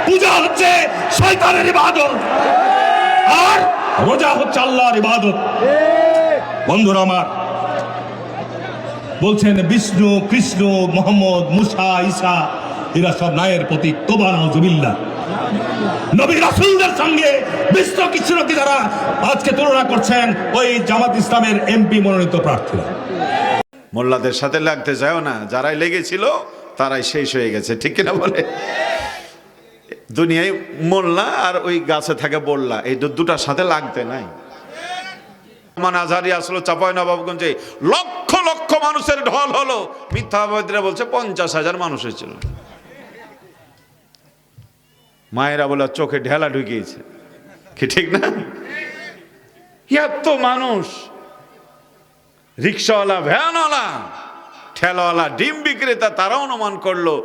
পূজা হচ্ছে শয়তানের ইবাদত, আর রোজা হচ্ছে আল্লাহর ইবাদত। বন্ধুরা আমার, বলছেন বিষ্ণু, কৃষ্ণ, মোহাম্মদ, মুসা, ঈসা এরা সব নায়ের প্রতীক। তোবা নাউজুবিল্লাহ। নবী রাসূলদের সঙ্গে বিষ্ণু কৃষ্ণকে যারা আজকে তুলনা করছেন, ওই জামাত ইসলামের এমপি মনোনীত প্রার্থীরা। মোল্লাদের সাথে লাগতে যাও না, যারাই লেগেছিল তারাই শেষ হয়ে গেছে, ঠিক কিনা বলে? দুনিয়ায় মোল্লা আর ওই গাছে থাকে বললা, এই দুটার সাথে লাগতে নাই। আজহারি আসলো চাঁপাইনবাবগঞ্জে, লক্ষ লক্ষ মানুষের ঢল হলো। মিথ্যাবাদীরা বলছে 50,000 মানুষ হয়েছিল। মায়েরা বলে চোখে ঢেলা ঢুকিয়েছে, কি ঠিক না? এত মানুষ, রিক্সাওয়ালা, ভ্যানওয়ালা, ঠেলাওয়ালা, ডিম বিক্রেতা, তারা অনুমান করলো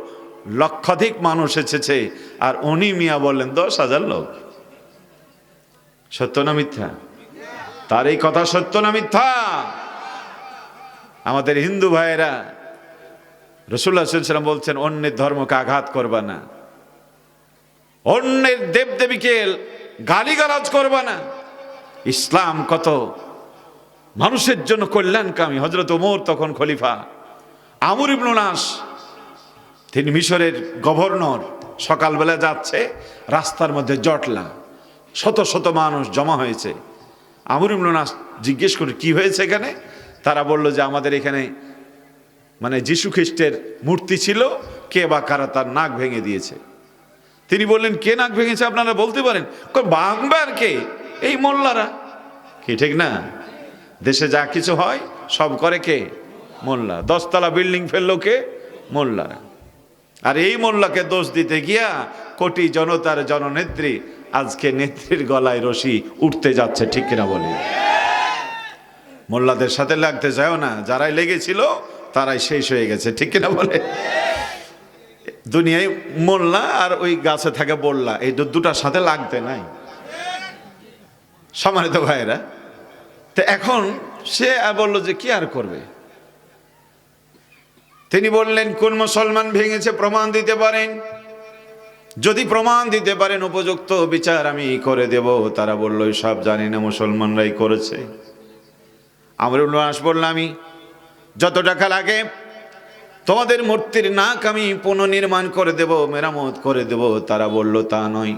লক্ষাধিক মানুষ এসেছে। আর উনি মিয়া বললেন 10,000 লোক। সত্য না মিথ্যা? তার এই কথা সত্য না মিথ্যা? আমাদের হিন্দু ভাইয়েরা, রাসূলুল্লাহ সাল্লাল্লাহু আলাইহি ওয়াসাল্লাম বলছেন অন্যের ধর্মকে আঘাত করবা না, অন্যের দেবদেবীকে গালিগালাজ করবা না। ইসলাম কত মানুষের জন্য কল্যাণকামী। হযরত ওমর তখন খলিফা, আমর ইবনে নাস তিনি মিশরের গভর্নর, সকালবেলা যাচ্ছে, রাস্তার মধ্যে জটলা, শত শত মানুষ জমা হয়েছে। আমর ইবনে নাস জিজ্ঞেস করে কি হয়েছে এখানে? তারা বলল যে আমাদের এখানে মানে যিশু খ্রিস্টের মূর্তি ছিল, কে বা কারা তার নাক ভেঙে দিয়েছে। তিনি বললেন কে নাক ভেঙেছে আপনারা বলতে পারেন? বাংবার কে? এই মোল্লারা, কি ঠিক না? দেশে যা কিছু হয় সব করে কে? মোল্লা। 10 তলা বিল্ডিং ফেললো কে? মোল্লারা। আর এই মোল্লাকে দোষ দিতে গিয়া কোটি জনতার জননেত্রী আজকে নেত্রীর গলায় রশি উঠতে যাচ্ছে, ঠিক কিনা বলি? মোল্লাদের সাথে লাগতে যাও না, যারাই লেগেছিল তারাই শেষ হয়ে গেছে, ঠিক কিনা বলে? দুনিয়ায় মোল্লা আর ওই গাছে থাকে বললা, এই দুটার সাথে লাগতে নাই। সম্মানিত ভাইরা, তো এখন সে বললো যে কি আর করবে। তিনি বললেন কোন মুসলমান ভেঙেছে প্রমাণ দিতে পারেন? যদি প্রমাণ দিতে পারেন উপযুক্ত বিচার আমি করে দেব। তারা বলল সব জানি না, মুসলমানরাই করেছে। আমর ইবনে আস বলল আমি যত টাকা লাগে তোমাদের মূর্তির নাক আমি পুনর্নির্মাণ করে দেব, মেরামত করে দেব। তারা বলল তা নয়,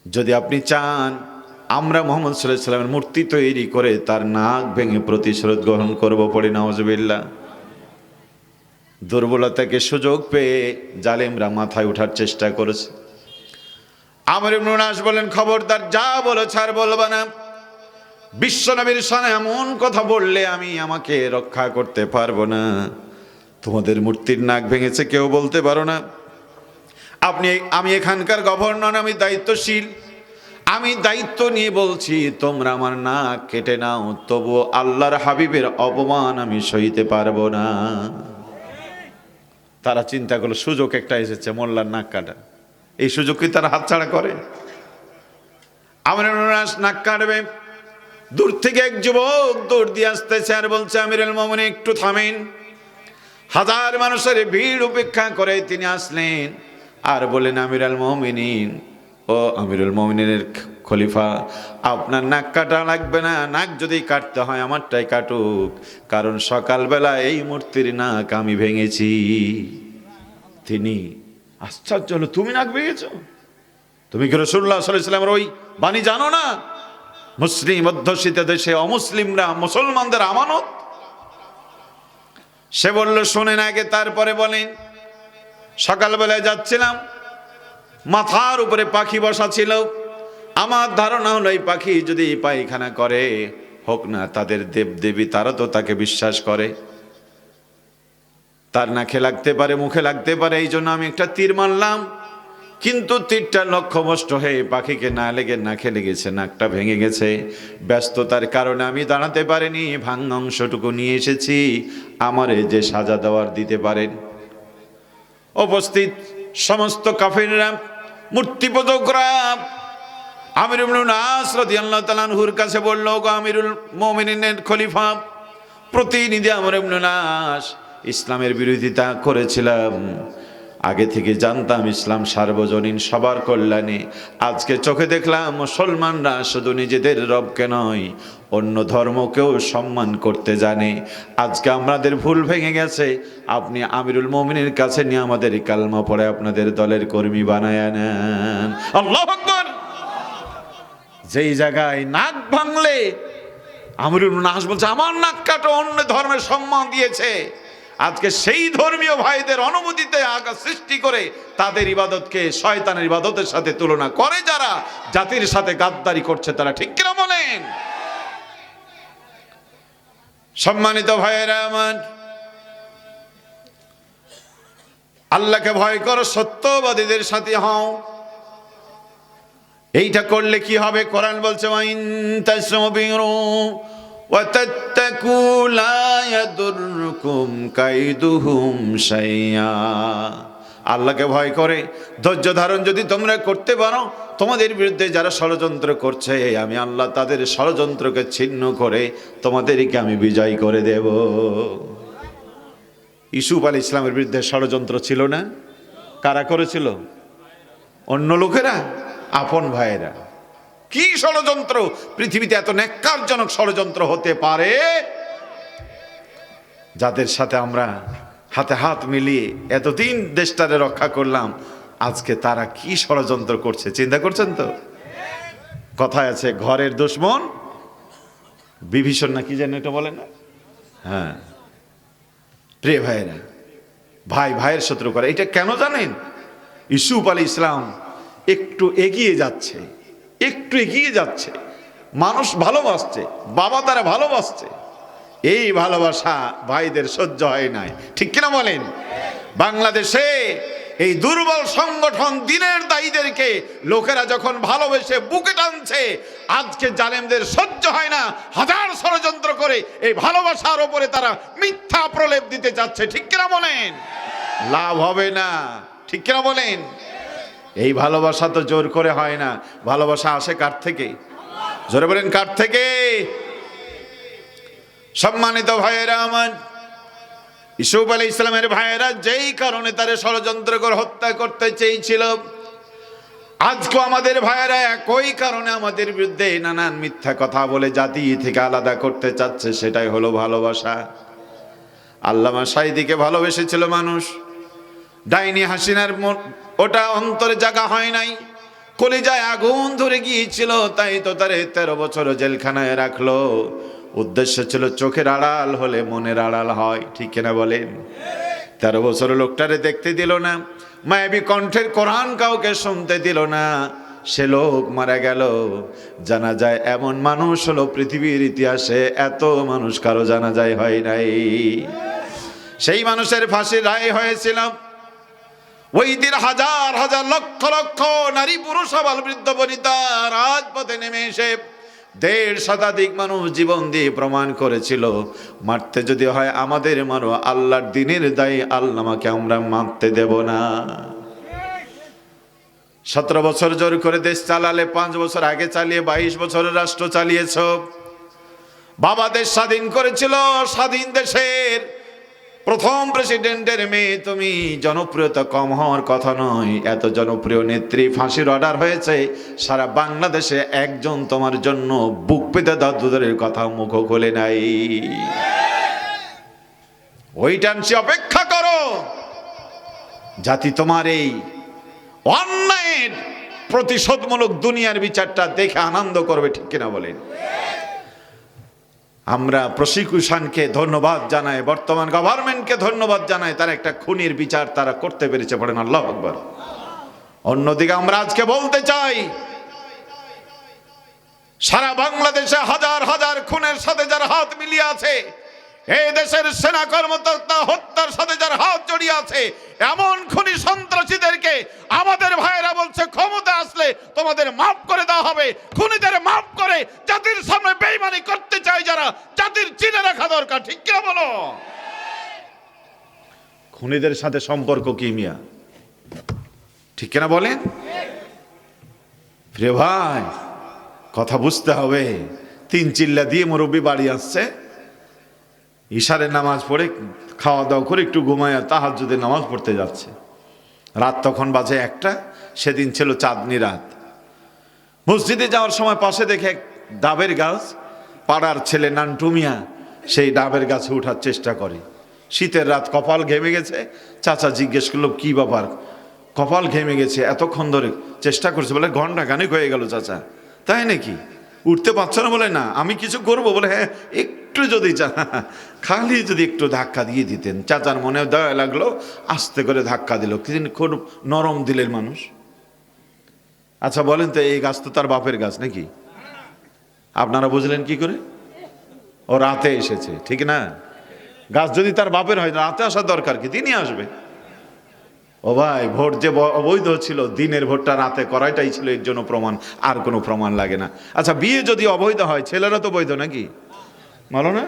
যদি আপনি চান আমরা মুহাম্মদ সাল্লাল্লাহু আলাইহি ওয়াসাল্লামের মূর্তি তৈরি করে তার নাক ভেঙে প্রতিশোধ গ্রহণ করব। পড়ি নাউজুবিল্লাহ। দুর্বলতাকে সুযোগ পেয়ে জালেমরা মাথায় ওঠার চেষ্টা করেছে। আমর ইবনে নাস বলেন খবরদার, যা বলো ছাড় বলবা না। বিশ্বনবীর সামনে এমন কথা বললে আমি আমাকে রক্ষা করতে পারবো না। তোমাদের মূর্তির নাক ভেঙেছে কেউ বলতে পারো না। আমি এখানকার গভর্নর, আমি দায়িত্বশীল, আমি দায়িত্ব নিয়ে বলছি তোমরা আমার নাক কেটে নাও, তবু আল্লাহর হাবিবের অপমান আমি সইতে পারবো না। তারা চিন্তা করলো সুযোগ একটা এসেছে মোল্লার নাক কাটা, এই সুযোগ কি তারা হাতছাড়া করে? আমর ইবনে নাস নাক কাটবে, দূর থেকে এক যুবক দৌড় দিয়ে আসতেছে আর বলছে আমিরুল মুমিনিন একটু থামেন। হাজার মানুষের ভিড় উপেক্ষা করে তিনি আসলেন আর বলেন আমিরুল মুমিনিন, ও আমিরুল মুমিনিনের খলিফা, আপনার নাক কাটা লাগবে না। নাক যদি কাটতে হয় আমারটাই কাটুক, কারণ সকালবেলা এই মূর্তির নাক আমি ভেঙেছি। তিনি আশ্চর্য হলো, তুমি নাক ভেঙেছো? তুমি কি রাসূলুল্লাহ সাল্লাল্লাহু আলাইহি ওয়াসাল্লামের ওই বাণী জানো না? মুসলিম অধ্যুষিত দেশে অমুসলিমরা মুসলমানদের আমানত। সে বলল শোনেন আগে, তারপরে বলেন। সকালবেলায় যাচ্ছিলাম, মাথার উপরে পাখি বসা ছিল। আমার ধারণা হলো এই পাখি যদি পায়খানা করে, হোক না তাদের দেবদেবী, তারা তো তাকে বিশ্বাস করে, তার নাকে লাগতে পারে, মুখে লাগতে পারে। এই জন্য আমি একটা তীর মারলাম, কিন্তু তীরটা লক্ষ্যভ্রষ্ট হয়ে পাখিকে না লেগে নাকে লেগেছে, নাকটা ভেঙে গেছে। ব্যস্ততার কারণে আমি দাঁড়াতে পারিনি, ভাঙা অংশটুকু নিয়ে এসেছি, আমারে যে সাজা দেওয়ার দিতে পারেন। উপস্থিত সমস্ত কাফিররা, মূর্তি পূজকরা আমির ইবনে নাস রাদিয়াল্লাহু তাআলা আনহুর কাছে বলল, গো আমিরুল মুমিনিনের খলিফা, প্রতিনিধি আমর ইবনে নাস ইসলামের বিরোধিতা করেছিলাম, আগে থেকে জানতাম ইসলাম সার্বজনীন, সবার কল্যাণে। আজকে চোখে দেখলাম মুসলমানরা শুধু নিজেদের রবকে নয়, অন্য ধর্মকেও সম্মান করতে জানে। আজকে আমাদের ভুল ভেঙে গেছে। আপনি আমিরুল মুমিনের কাছে নিয়ে আমাদের কালমা পড়ে আপনাদের দলের কর্মী বানায় নেন। আল্লাহু আকবার। যেই জায়গায় নাক ভাঙলে আমিরুল নাস বলছে আমার নাক কাটো, অন্য ধর্মের সম্মান দিয়েছে। আজকে সেই ধর্মীয় ভাইদের অনুমতিতে আঘাত সৃষ্টি করে তাদের ইবাদতকে শয়তানের ইবাদতের সাথে তুলনা করে, যারা জাতির সাথে গাদ্দারি করছে তারা। ঠিক কিনা বলেন? সম্মানিত ভাইয়েরা আমার, আল্লাহকে ভয় করো, সত্যবাদীদের সাথে হও। এইটা করলে কি হবে? কোরআন বলছে ওয়াইন তাসবিরু ওয়া তাত্তাকু লা ইয়াদুররুকুম কাইদুহুম শাইয়া। আল্লাহকে ভয় করে ধৈর্য ধারণ যদি তোমরা করতে পারো, তোমাদের বিরুদ্ধে যারা ষড়যন্ত্র করছে আমি আল্লাহ তাদের ষড়যন্ত্রকে ছিন্ন করে তোমাদেরকে আমি বিজয় করে দেব। ইউসুফ আলাইহিস সালামের বিরুদ্ধে ষড়যন্ত্র ছিল না? কারা করেছিল? অন্য লোকেরা, আপন ভাইয়েরা। কি ষড়যন্ত্র! পৃথিবীতে এত ন্যাক্কারজনক ষড়যন্ত্র হতে পারে? যাদের সাথে আমরা হাতে হাত মিলিয়ে এতদিন দেশটারে রক্ষা করলাম, আজকে তারা কি ষড়যন্ত্র করছে চিন্তা করছেন তো? কথায় আছে ঘরের দুশমন বিভীষণ, না কি যেন এটা বলে না? হ্যাঁ, প্রিয় ভাইয়েরা, ভাই ভাইয়ের শত্রু করে। এটা কেন জানেন? ইউসুফ আলাইহিস সালাম একটু এগিয়ে যাচ্ছে, একটু এগিয়ে যাচ্ছে, মানুষ ভালোবাসছে, বাবা তারা ভালোবাসছে, এই ভালোবাসা ভাইদের সহ্য হয় নাই। ঠিক কিনা বলেন? বাংলাদেশে এই দুর্বল সংগঠন দিনের দায়ীদেরকে লোকেরা যখন ভালোবেসে বুকে টানছে, আজকে জালেমদের সহ্য হয় না। হাজার ষড়যন্ত্র করে এই ভালোবাসার ওপরে তারা মিথ্যা প্রলেপ দিতে চাচ্ছে। ঠিক কিনা বলেন? লাভ হবে না। ঠিক কিনা বলেন? এই ভালোবাসা তো জোর করে হয় না। ভালোবাসা আসে কার থেকে? জোরে বলেন, কার থেকে? সম্মানিত ভাইয়েরা আমার, ইউসুফ আলাইহিস সালামের ভাইয়েরা যেই কারণে তারে ষড়যন্ত্র করে হত্যা করতে চেয়েছিল, আজকে আমাদের ভাইয়েরা একই কারণে আমাদের বিরুদ্ধে নানান মিথ্যা কথা বলে জাতি থেকে আলাদা করতে চাচ্ছে। সেটাই হলো ভালোবাসা। আল্লামা সাঈদীকে ভালোবেসেছিল মানুষ। ডাইনি হাসিনার ওটা অন্তরে জায়গা হয় নাই, কলিজায় আগুন ধরে গিয়েছিল, তাই তো তারে 13 বছর জেলখানায় রাখলো। উদ্দেশ্য ছিল চোখের আড়াল হলে মনের আড়াল হয়। ঠিক কিনা বলেন? 13 বছর লোকটারে দেখতে দিল না, মায়াবী কণ্ঠের কোরআন কাউকে শুনতে দিল না, সে লোক মারা গেল। জানা যায় এমন মানুষ হলো পৃথিবীর ইতিহাসে এত মানুষ কারো জানা যায় হয় নাই। সেই মানুষের ফাঁসির রায় হয়েছিল। ওই দিন হাজার হাজার লক্ষ লক্ষ নারী পুরুষ আবাল বৃদ্ধ বনিতা রাজপথে নেমে এসে 1.5 শতাধিক মানুষ জীবন দিয়ে প্রমাণ করেছিল, মারতে যদি হয় আমাদের মারো, আল্লাহর দিনের দায়ী আল্লামাকে আমরা মারতে দেব না। 17 বছর জোর করে দেশ চালালে, 5 বছর আগে চালিয়ে 22 বছরের রাষ্ট্র চালিয়েছ। বাবা দেশ স্বাধীন করেছিল, স্বাধীন দেশের প্রথম প্রেসিডেন্টের মেয়ে তুমি। জনপ্রিয়তা কম হওয়ার কথা নয়, এত জনপ্রিয় নেত্রী, ফাঁসির অর্ডার হয়েছে সারা বাংলাদেশে, একজন তোমার জন্য বুক পেতে দাদুদের কথা মুখ খোলে নাই। ওই টানছি, অপেক্ষা করো, জাতি তোমার এই অন্যায়ের প্রতিশোধমূলক দুনিয়ার বিচারটা দেখে আনন্দ করবে। ঠিক কিনা বলেন? আমরা প্রসিকিউশনকে ধন্যবাদ জানাই, বর্তমান গভর্নমেন্টকে ধন্যবাদ জানাই, তারা একটা খুনির বিচার তারা করতে পেরেছে। পড়েন আল্লাহু আকবার। অন্যদিকে আমরা আজকে বলতে চাই, সারা বাংলাদেশে হাজার হাজার খুনের সাথে যার হাত মিলিয়ে আছে, এই দেশের সেনা কর্মকর্তা হত্যার সাথে যার হাত জড়িয়ে আছে, এমন খুনি সন্ত্রাসীদেরকে আমাদের ভাইয়েরা বলছে ক্ষমতা আসলে তোমাদের মাফ করে দেওয়া হবে। খুনিদের মাফ করে জাতির সামনে বেঈমানি করতে চায় যারা, জাতির চিনে রাখা দরকার। ঠিক কিনা বলো? খুনিদের সাথে সম্পর্ক কি মিয়া? ঠিক কিনা বলেন? প্রিয় ভাই, কথা বুঝতে হবে। 3 চিল্লা দিয়ে মুরব্বী বাড়ি আসছে, ইশারের নামাজ পড়ে খাওয়া দাওয়া করে একটু ঘুমায় তাহাজ্জুদের নামাজ পড়তে যাচ্ছে। রাত তখন বাজে 1টা, সেদিন ছিল চাঁদনি রাত। মসজিদে যাওয়ার সময় পাশে দেখে এক ডাবের গাছ, পাড়ার ছেলে নান্টু মিয়া সেই ডাবের গাছে ওঠার চেষ্টা করে। শীতের রাত, কপাল ঘেমে গেছে। চাচা জিজ্ঞেস করলো কি ব্যাপার, কপাল ঘেমে গেছে, এতক্ষণ ধরে চেষ্টা করছে। বলে ঘন্টা খানিক হয়ে গেল চাচা। তাই নাকি, উঠতে পারছো না? বলে না, আমি কিছু করব। বলে হ্যাঁ, একটু যদি খালি যদি একটু ধাক্কা দিয়ে দিতেন। চাচার মনে দয়া লাগলো, আস্তে করে ধাক্কা দিল। কিন্তু খুব নরম দিলের মানুষ। আচ্ছা বলেন তো, এই গাছ তো তার বাপের গাছ নাকি? আপনারা বুঝলেন কি করে? ও রাতে এসেছে, ঠিক না? গাছ যদি তার বাপের হয়, রাতে আসার দরকার কি? দিনই আসবে। ও ভাই, ভোট যে অবৈধ ছিল, দিনের ভোটটা রাতে করাইটাই ছিল এর জন্য প্রমাণ, আর কোনো প্রমাণ লাগে না। আচ্ছা, বিয়ে যদি অবৈধ হয়, ছেলেরা তো বৈধ নাকি? বলো না,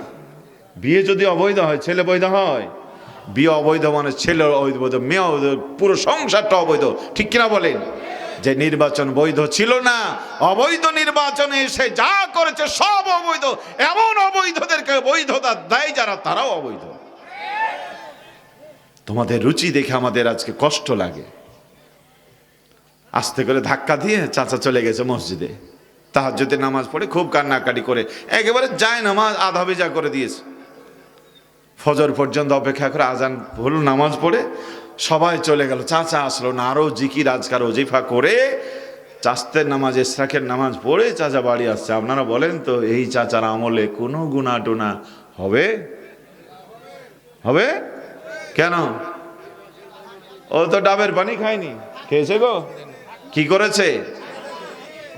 বিয়ে যদি অবৈধ হয়, ছেলে বৈধ হয়? বিয়ে অবৈধ মানে ছেলে অবৈধ, মেয়ে অবৈধ, পুরো সংসারটা অবৈধ, ঠিক কিনা বলেন? যে নির্বাচন বৈধ ছিল না, অবৈধ নির্বাচনে এসে যা করেছে সব অবৈধ। এমন অবৈধদেরকে বৈধতা দেয় যারা, তারাও অবৈধ। তোমাদের রুচি দেখে আমাদের আজকে কষ্ট লাগে। আস্তে করে ধাক্কা দিয়ে চাচা চলে গেছে মসজিদে। তাহাজ্জুদের নামাজ পড়ে খুব কান্নাকাটি করে একেবারে যায় নামাজ আধা ভেজা করে দিয়েছে। ফজর পর্যন্ত অপেক্ষা করে আজান হলো, নামাজ পড়ে সবাই চলে গেল। চাচা আসলো না, আরো জিকির আজকার ওজিফা করে চাস্তের নামাজ, ইশরাকের নামাজ পড়ে চাচা বাড়ি আসছে। আপনারা বলেন তো, এই চাচার আমলে কোনো গুনাহ টুনা হবে? হবে কেন? ও তো ডাবের পানি খায়নি, খেয়েছে গো। কি করেছে?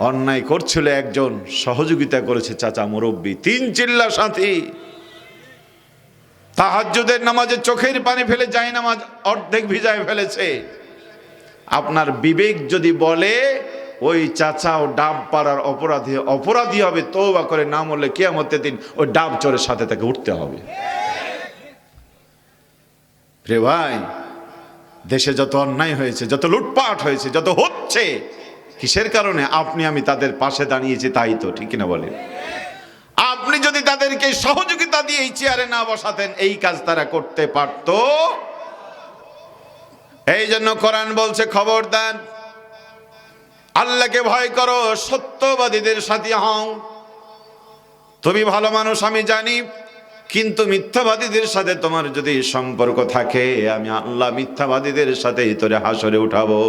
অন্যায় করছিল একজন, সহযোগিতা করেছে চাচা মুরব্বী, 3 চিল্লা সাথী। তাহাজ্জুদের নামাজে চোখের পানি ফেলে যায়, নামাজ অর্ধেক ভিজায় ফেলেছে। আপনার বিবেক যদি বলে ওই চাচাও ডাব পাড়ার অপরাধী হবে, তওবা করে না মরলে কিয়ামতের দিন ওই ডাব চোরের সাথে তাকে উঠতে হবে। রে ভাই, দেশে যত অন্যায় হয়েছে, যত লুটপাট হয়েছে, যত হচ্ছে, কিসের কারণে? আপনি আমি তাদের পাশে দাঁড়িয়েছি, তাই তো, ঠিক কিনা বলেন? আপনি যদি তাদেরকে সহযোগিতা দিয়ে এই চেয়ারে না বসাতেন, এই কাজ তারা করতে পারত। এই জন্য কোরআন বলছে, খবরদার, আল্লাহকে ভয় করো, সত্যবাদীদের সাথী হও। তুমি ভালো মানুষ আমি জানি, কিন্তু মিথ্যাবাদীদের সাথে তোমার যদি সম্পর্ক থাকে, আমি আল্লাহ মিথ্যাবাদীদের সাথে তোরে হাসরে উঠাবো।